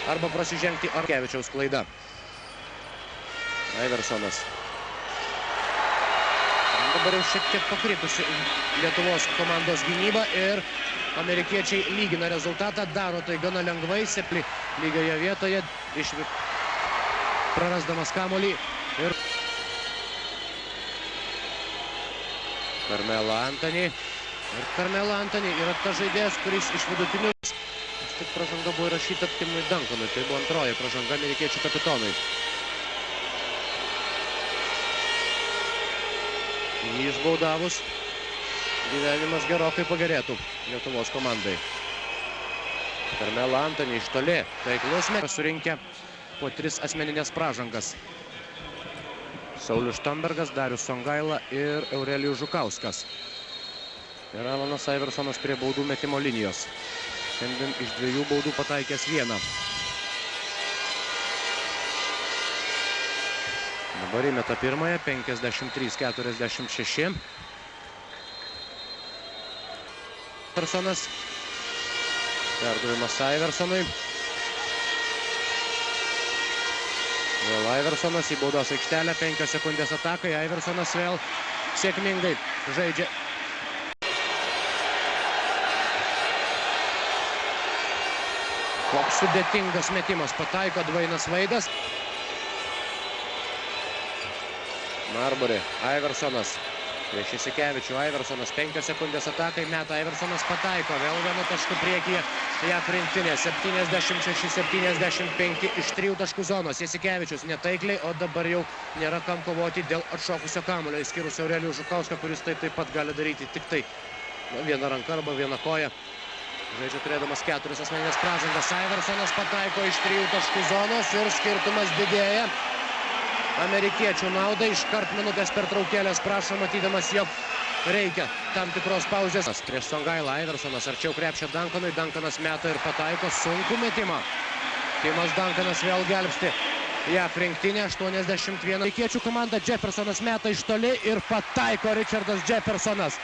arba prasižengti Arkevičiaus klaida. Iversonas. Dabar jau šiek tiek pakritusi Lietuvos komandos gynyba ir amerikiečiai lygina rezultatą, daro tai gana lengvai, sepli lygioje vietoje, prarasdamas kamuolį. Ir Carmelo Anthony. Ir Carmelo Anthony yra tas žaidėjas, kuris iš vidutinių. Tik pražanga buvo įrašyta Timui Duncanui, tai buvo antroji pražanga amerikiečių kapitonui. Jį išbaudavus, gyvenimas gerokai pagerėtų Lietuvos komandai. Carmelo Anthony iš toli, taiklus metas surinkę po 3 asmeninės pražangas. Saulius Štombergas, Darius Songaila ir Aurelijus Žukauskas. Ir Alanas Iversonas prie baudų metimo linijos. Šiandien iš 2 baudų pataikęs 1. Dabar įmeta pirmąją, 53-46. Iversonas. Perdavimas Iversonui. Vėl Iversonas į baudos aikštelę, 5 sekundės atakai. Iversonas vėl sėkmingai žaidžia. Koks sudėtingas metimas, pataiko Dvainas Vaidas. Marbury, Iversonas. Prieš Jasikevičių, Iversonas 5 sekundės atakai, meta Iversonas pataiko. Vėl 1 tašku priekyje JAV rinktinė. 76-75 iš 3 taškų zonos. Jasikevičius netaikliai, o dabar jau nėra kam kovoti dėl atšokusio kamuolio. Išskyrus Aurelijų Žukauską, kuris taip pat gali daryti tik tai vieną ranką arba vieną koją. Žaidžia turėdamas 4 asmeninės pražangas. Iversonas pataiko iš 3 taškų zonos ir skirtumas didėja amerikiečių naudai. Iškart minutės pertraukėlės prašo, matydamas, jog reikia tam tikros pauzės. Prieš Songailą Iversonas arčiau krepšio Duncanui. Duncanas meta ir pataiko sunkų metimą. Timas Duncanas vėl gelbsti JAV rinktinė. 81. Amerikiečių komanda. Jeffersonas meta iš toli ir pataiko Richardas Jeffersonas.